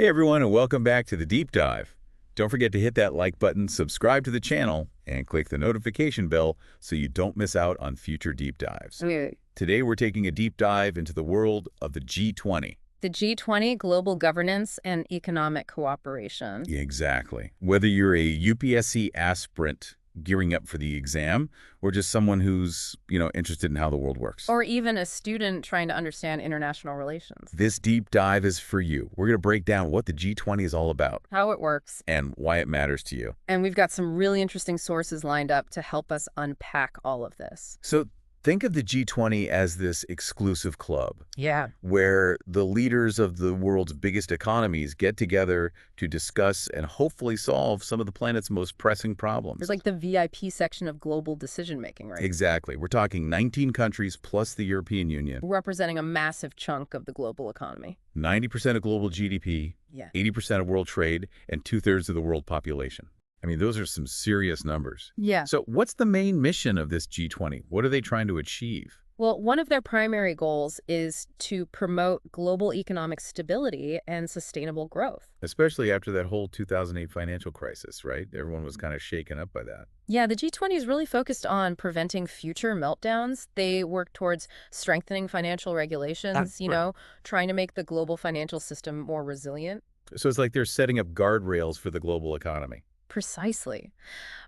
Hey everyone, and welcome back to the Deep Dive. Don't forget to hit that like button, subscribe to the channel, and click the notification bell so you don't miss out on future deep dives. Okay. Today we're taking a deep dive into the world of the G20. The G20, global governance and economic cooperation. Exactly. Whether you're a UPSC aspirant gearing up for the exam, or just someone who's, interested in how the world works. Or even a student trying to understand international relations. This deep dive is for you. We're going to break down what the G20 is all about How it works. and why it matters to you. And we've got some really interesting sources lined up to help us unpack all of this. So think of the G20 as this exclusive club Yeah. where the leaders of the world's biggest economies get together to discuss and hopefully solve some of the planet's most pressing problems. There's like the VIP section of global decision-making, right? Exactly. We're talking 19 countries plus the European Union, Representing a massive chunk of the global economy. 90% of global GDP, Yeah. 80% of world trade, and 2/3 of the world population. I mean, those are some serious numbers. Yeah. So what's the main mission of this G20? What are they trying to achieve? Well, one of their primary goals is to promote global economic stability and sustainable growth. Especially after that whole 2008 financial crisis, right? Everyone was kind of shaken up by that. Yeah, the G20 is really focused on preventing future meltdowns. They work towards strengthening financial regulations, Right. trying to make the global financial system more resilient. So it's like they're setting up guardrails for the global economy. Precisely.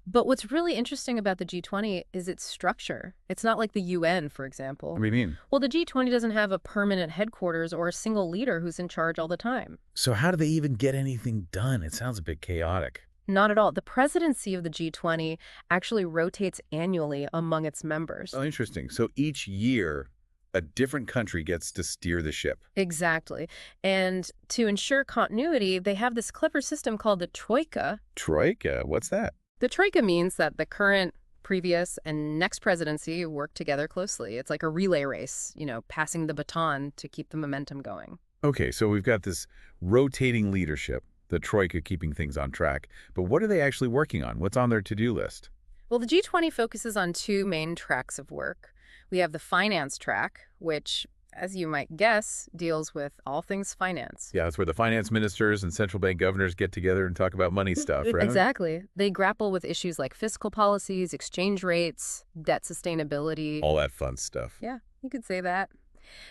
But what's really interesting about the G20 is its structure. It's not like the UN, for example. What do you mean? Well, the G20 doesn't have a permanent headquarters or a single leader who's in charge all the time. So how do they even get anything done? It sounds a bit chaotic. Not at all. The presidency of the G20 actually rotates annually among its members. Oh, interesting. So each year, a different country gets to steer the ship. Exactly. And to ensure continuity, they have this clever system called the Troika. Troika? What's that? The Troika means that the current, previous, and next presidency work together closely. It's like a relay race, passing the baton to keep the momentum going. Okay, so we've got this rotating leadership, the Troika keeping things on track. But what are they actually working on? What's on their to-do list? Well, the G20 focuses on two main tracks of work. We have the finance track, which, as you might guess, deals with all things finance. Yeah, that's where the finance ministers and central bank governors get together and talk about money stuff, right? Exactly. They grapple with issues like fiscal policies, exchange rates, debt sustainability. All that fun stuff. Yeah, you could say that.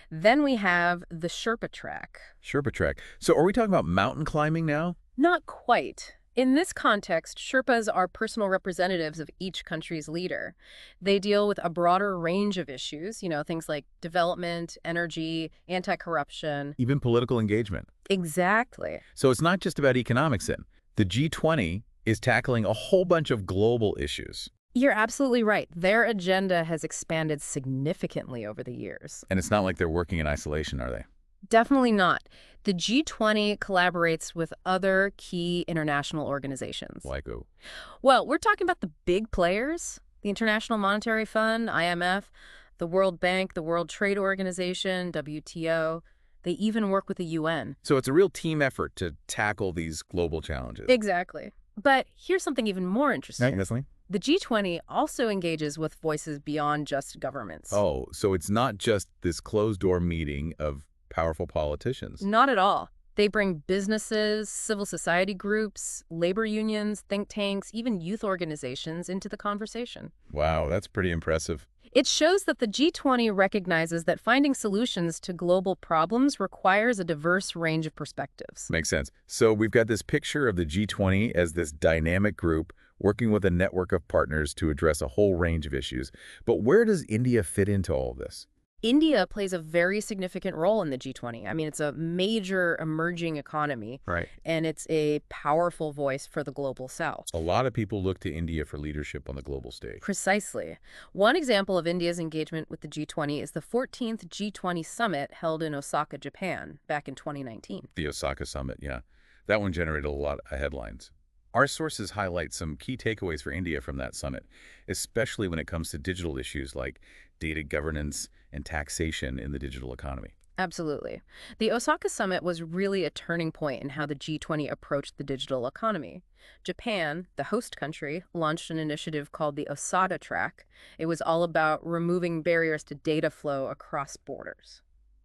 Then we have the Sherpa track. Sherpa track. So are we talking about mountain climbing now? Not quite. In this context, Sherpas are personal representatives of each country's leader. They deal with a broader range of issues, things like development, energy, anti-corruption. Even political engagement. Exactly. So it's not just about economics then. The G20 is tackling a whole bunch of global issues. You're absolutely right. Their agenda has expanded significantly over the years. And it's not like they're working in isolation, are they? Definitely not. The G20 collaborates with other key international organizations. Like who? Well, we're talking about the big players, the International Monetary Fund, IMF, the World Bank, the World Trade Organization, WTO. They even work with the UN. So it's a real team effort to tackle these global challenges. Exactly. But here's something even more interesting. Listening? The G20 also engages with voices beyond just governments. Oh, so it's not just this closed-door meeting of powerful politicians. Not at all. They bring businesses, civil society groups, labor unions, think tanks, even youth organizations into the conversation. Wow, that's pretty impressive. It shows that the G20 recognizes that finding solutions to global problems requires a diverse range of perspectives. Makes sense. So we've got this picture of the G20 as this dynamic group working with a network of partners to address a whole range of issues. But where does India fit into all of this? India plays a very significant role in the G20. I mean, it's a major emerging economy, Right. and it's a powerful voice for the global south. A lot of people look to India for leadership on the global stage. Precisely. One example of India's engagement with the G20 is the 14th G20 summit held in Osaka, Japan, back in 2019. The Osaka summit, yeah. That one generated a lot of headlines. Our sources highlight some key takeaways for India from that summit, especially when it comes to digital issues like data governance and taxation in the digital economy. Absolutely. The Osaka summit was really a turning point in how the G20 approached the digital economy. Japan, the host country, launched an initiative called the Osaka Track. It was all about removing barriers to data flow across borders.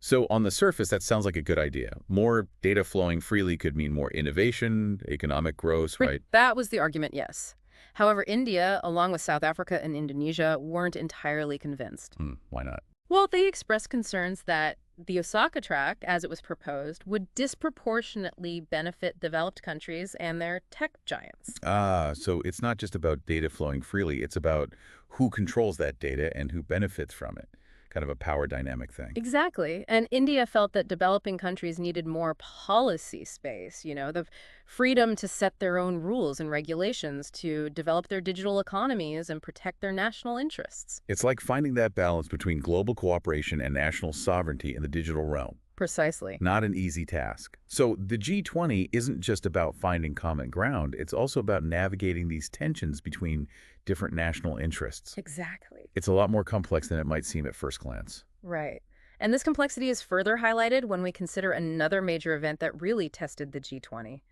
So on the surface, that sounds like a good idea. More data flowing freely could mean more innovation, economic growth, right? That was the argument, yes. However, India, along with South Africa and Indonesia, weren't entirely convinced. Why not? Well, they expressed concerns that the Osaka Tract, as it was proposed, would disproportionately benefit developed countries and their tech giants. Ah, so it's not just about data flowing freely. It's about who controls that data and who benefits from it. Kind of a power dynamic thing. Exactly. And India felt that developing countries needed more policy space, the freedom to set their own rules and regulations to develop their digital economies and protect their national interests. It's like finding that balance between global cooperation and national sovereignty in the digital realm. Precisely. Not an easy task. So the G20 isn't just about finding common ground. It's also about navigating these tensions between different national interests. Exactly. It's a lot more complex than it might seem at first glance. Right. And this complexity is further highlighted when we consider another major event that really tested the G20,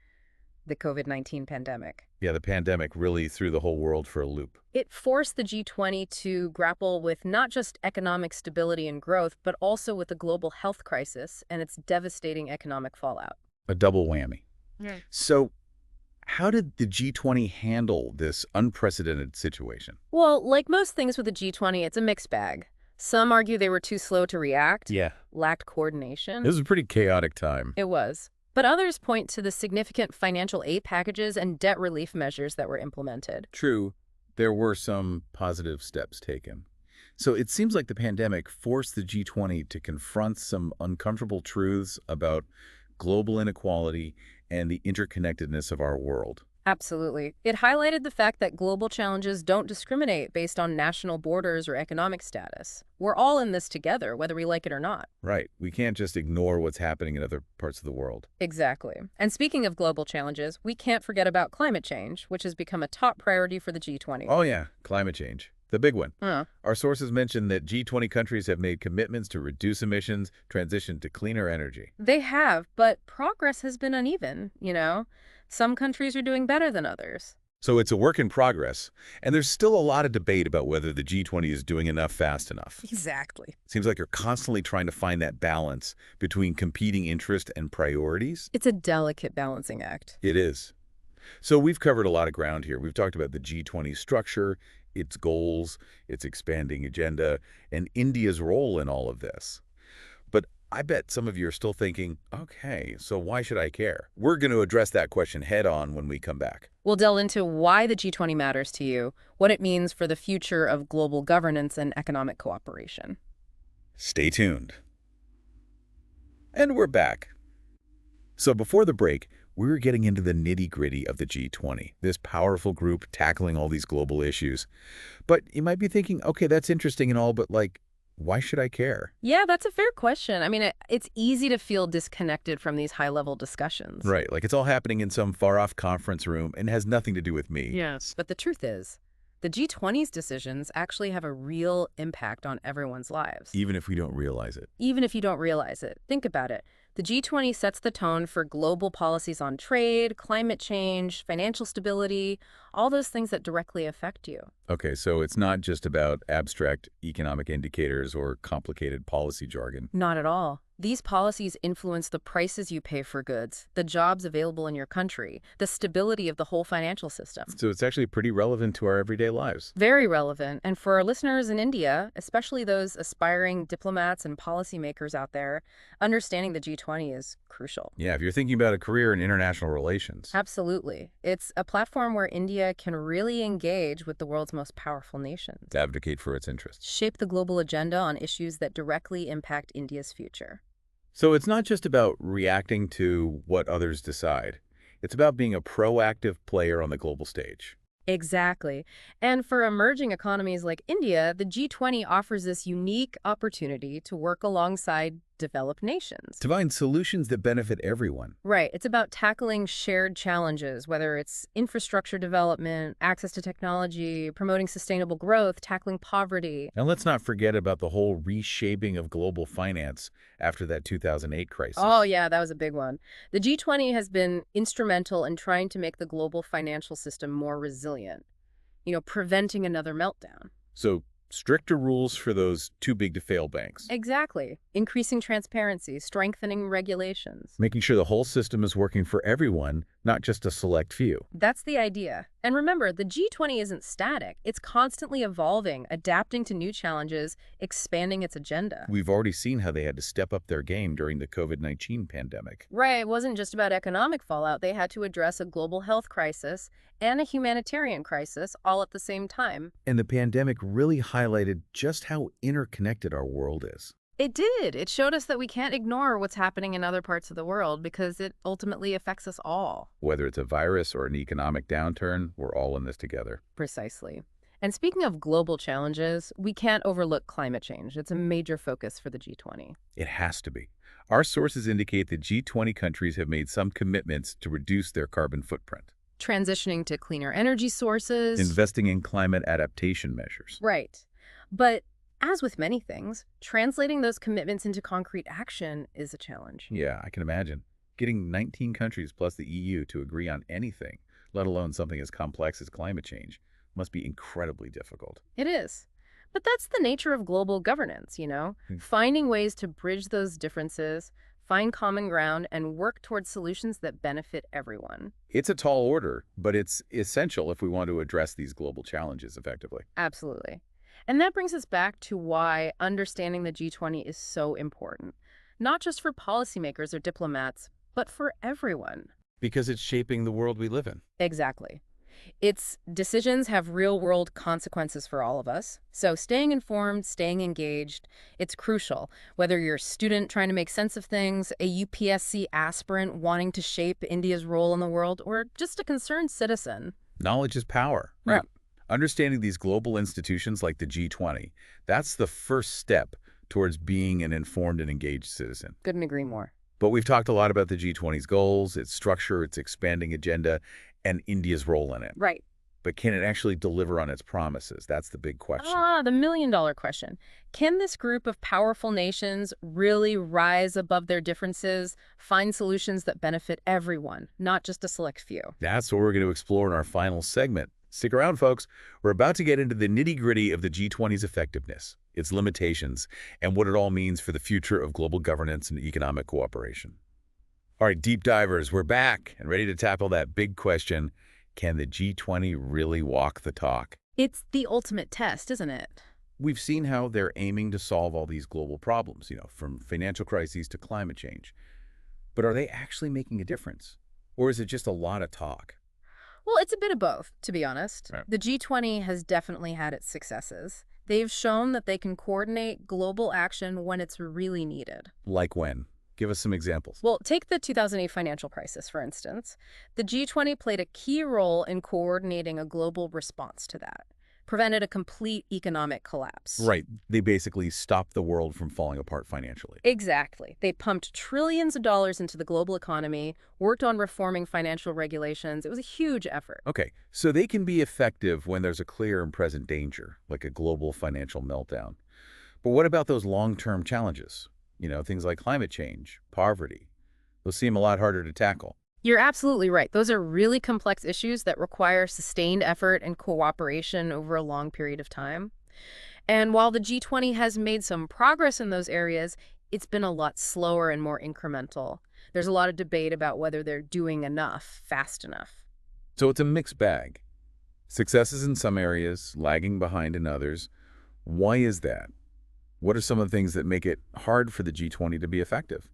the COVID-19 pandemic. Yeah, the pandemic really threw the whole world for a loop. It forced the G20 to grapple with not just economic stability and growth, but also with the global health crisis and its devastating economic fallout. A double whammy. Yeah. So how did the G20 handle this unprecedented situation? Well, like most things with the G20, it's a mixed bag. Some argue they were too slow to react, Yeah. lacked coordination. This was a pretty chaotic time. It was. But others point to the significant financial aid packages and debt relief measures that were implemented. True, there were some positive steps taken. So it seems like the pandemic forced the G20 to confront some uncomfortable truths about global inequality and the interconnectedness of our world. Absolutely. It highlighted the fact that global challenges don't discriminate based on national borders or economic status. We're all in this together, whether we like it or not. Right. We can't just ignore what's happening in other parts of the world. Exactly. And speaking of global challenges, we can't forget about climate change, which has become a top priority for the G20. Oh, yeah. Climate change. The big one. Huh. Our sources mention that G20 countries have made commitments to reduce emissions, transition to cleaner energy. They have, but progress has been uneven. Some countries are doing better than others. So it's a work in progress, and there's still a lot of debate about whether the G20 is doing enough fast enough. Exactly. Seems like you're constantly trying to find that balance between competing interest and priorities. It's a delicate balancing act. It is. So we've covered a lot of ground here. We've talked about the G20 structure, its goals, its expanding agenda, and India's role in all of this. But I bet some of you are still thinking, okay, so why should I care? We're going to address that question head on when we come back. We'll delve into why the G20 matters to you, what it means for the future of global governance and economic cooperation. Stay tuned. And we're back. So before the break, we were getting into the nitty-gritty of the G20, this powerful group tackling all these global issues. But you might be thinking, okay, that's interesting and all, but why should I care? Yeah, that's a fair question. I mean, it's easy to feel disconnected from these high-level discussions. Right, like it's all happening in some far-off conference room and has nothing to do with me. Yes. But the truth is, the G20's decisions actually have a real impact on everyone's lives. Even if we don't realize it. Even if you don't realize it. Think about it. The G20 sets the tone for global policies on trade, climate change, financial stability, all those things that directly affect you. Okay, so it's not just about abstract economic indicators or complicated policy jargon. Not at all. These policies influence the prices you pay for goods, the jobs available in your country, the stability of the whole financial system. So it's actually pretty relevant to our everyday lives. Very relevant. And for our listeners in India, especially those aspiring diplomats and policymakers out there, understanding the G20 is crucial. Yeah, if you're thinking about a career in international relations. Absolutely. It's a platform where India can really engage with the world's most powerful nations. To advocate for its interests. Shape the global agenda on issues that directly impact India's future. So it's not just about reacting to what others decide. It's about being a proactive player on the global stage. Exactly. And for emerging economies like India, the G20 offers this unique opportunity to work alongside developed nations. To find solutions that benefit everyone. Right. It's about tackling shared challenges, whether it's infrastructure development, access to technology, promoting sustainable growth, tackling poverty. And let's not forget about the whole reshaping of global finance after that 2008 crisis. Oh, yeah, that was a big one. The G20 has been instrumental in trying to make the global financial system more resilient, preventing another meltdown. So Stricter rules for those too-big-to-fail banks. Exactly. Increasing transparency, strengthening regulations. Making sure the whole system is working for everyone, not just a select few. That's the idea. And remember, the G20 isn't static. It's constantly evolving, adapting to new challenges, expanding its agenda. We've already seen how they had to step up their game during the COVID-19 pandemic. Right, it wasn't just about economic fallout. They had to address a global health crisis and a humanitarian crisis all at the same time. And the pandemic really highlighted just how interconnected our world is. It did. It showed us that we can't ignore what's happening in other parts of the world because it ultimately affects us all. Whether it's a virus or an economic downturn, we're all in this together. Precisely. And speaking of global challenges, we can't overlook climate change. It's a major focus for the G20. It has to be. Our sources indicate that G20 countries have made some commitments to reduce their carbon footprint. Transitioning to cleaner energy sources. Investing in climate adaptation measures. Right. But as with many things, translating those commitments into concrete action is a challenge. Yeah, I can imagine. Getting 19 countries plus the EU to agree on anything, let alone something as complex as climate change, must be incredibly difficult. It is. But that's the nature of global governance, you know? Finding ways to bridge those differences, find common ground, and work towards solutions that benefit everyone. It's a tall order, but it's essential if we want to address these global challenges effectively. Absolutely. And that brings us back to why understanding the G20 is so important, not just for policymakers or diplomats, but for everyone. Because it's shaping the world we live in. Exactly. Its decisions have real-world consequences for all of us. So staying informed, staying engaged, it's crucial. Whether you're a student trying to make sense of things, a UPSC aspirant wanting to shape India's role in the world, or just a concerned citizen. Knowledge is power, right? Understanding these global institutions like the G20, that's the first step towards being an informed and engaged citizen. Couldn't agree more. But we've talked a lot about the G20's goals, its structure, its expanding agenda, and India's role in it. Right. But can it actually deliver on its promises? That's the big question. The million-dollar question. Can this group of powerful nations really rise above their differences, find solutions that benefit everyone, not just a select few? That's what we're going to explore in our final segment. Stick around, folks. We're about to get into the nitty-gritty of the G20's effectiveness, its limitations, and what it all means for the future of global governance and economic cooperation. All right, deep divers, we're back and ready to tackle that big question. Can the G20 really walk the talk? It's the ultimate test, isn't it? We've seen how they're aiming to solve all these global problems, from financial crises to climate change. But are they actually making a difference? Or is it just a lot of talk? Well, it's a bit of both, to be honest. Right. The G20 has definitely had its successes. They've shown that they can coordinate global action when it's really needed. Like when? Give us some examples. Well, take the 2008 financial crisis, for instance. The G20 played a key role in coordinating a global response to that, prevented a complete economic collapse. Right. They basically stopped the world from falling apart financially. Exactly. They pumped trillions of dollars into the global economy, worked on reforming financial regulations. It was a huge effort. Okay, so they can be effective when there's a clear and present danger, like a global financial meltdown. But what about those long-term challenges? Things like climate change, poverty. Those seem a lot harder to tackle. You're absolutely right. Those are really complex issues that require sustained effort and cooperation over a long period of time. And while the G20 has made some progress in those areas, it's been a lot slower and more incremental. There's a lot of debate about whether they're doing enough, fast enough. So it's a mixed bag. Successes in some areas, lagging behind in others. Why is that? What are some of the things that make it hard for the G20 to be effective?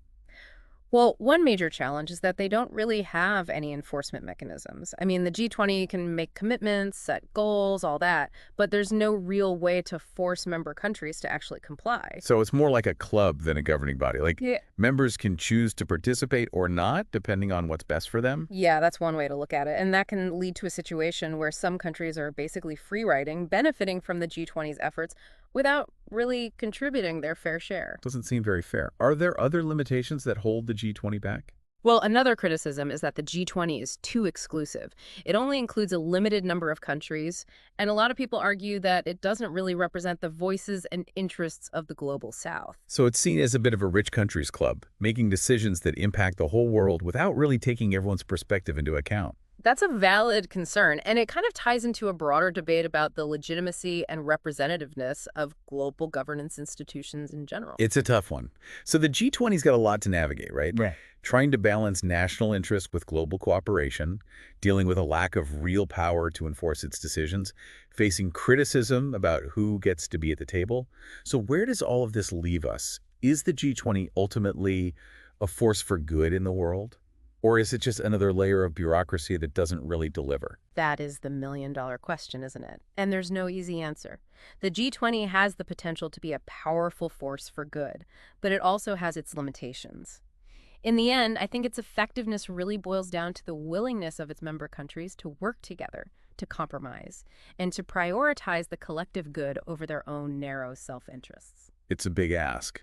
Well, one major challenge is that they don't really have any enforcement mechanisms. I mean, the G20 can make commitments, set goals, all that, but there's no real way to force member countries to actually comply. So it's more like a club than a governing body. Yeah. Members can choose to participate or not, depending on what's best for them? Yeah, that's one way to look at it. And that can lead to a situation where some countries are basically free-riding, benefiting from the G20's efforts without really contributing their fair share. Doesn't seem very fair. Are there other limitations that hold the G20 back? Well, another criticism is that the G20 is too exclusive. It only includes a limited number of countries, and a lot of people argue that it doesn't really represent the voices and interests of the global South. So it's seen as a bit of a rich countries club, making decisions that impact the whole world without really taking everyone's perspective into account. That's a valid concern, and it kind of ties into a broader debate about the legitimacy and representativeness of global governance institutions in general. It's a tough one. So the G20's got a lot to navigate, right? Right. Trying to balance national interest with global cooperation, dealing with a lack of real power to enforce its decisions, facing criticism about who gets to be at the table. So where does all of this leave us? Is the G20 ultimately a force for good in the world? Or is it just another layer of bureaucracy that doesn't really deliver? That is the million-dollar question, isn't it? And there's no easy answer. The G20 has the potential to be a powerful force for good, but it also has its limitations. In the end, I think its effectiveness really boils down to the willingness of its member countries to work together, to compromise, and to prioritize the collective good over their own narrow self-interests. It's a big ask.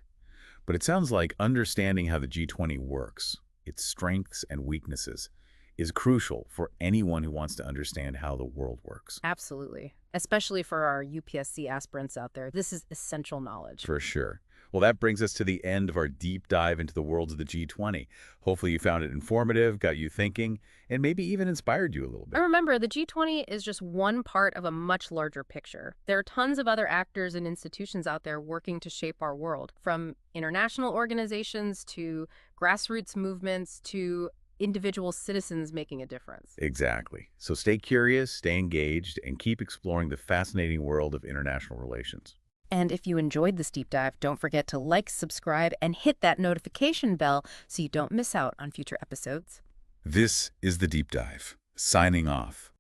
But it sounds like understanding how the G20 works, its strengths and weaknesses, is crucial for anyone who wants to understand how the world works. Absolutely. Especially for our UPSC aspirants out there, this is essential knowledge. For sure. Well, that brings us to the end of our deep dive into the worlds of the G20. Hopefully you found it informative, got you thinking, and maybe even inspired you a little And bit. remember, the G20 is just one part of a much larger picture. There are tons of other actors and institutions out there working to shape our world, from international organizations to grassroots movements to individual citizens making a difference. Exactly. So stay curious, stay engaged, and keep exploring the fascinating world of international relations. And if you enjoyed this deep dive, don't forget to like, subscribe, and hit that notification bell so you don't miss out on future episodes. This is The Deep Dive, signing off.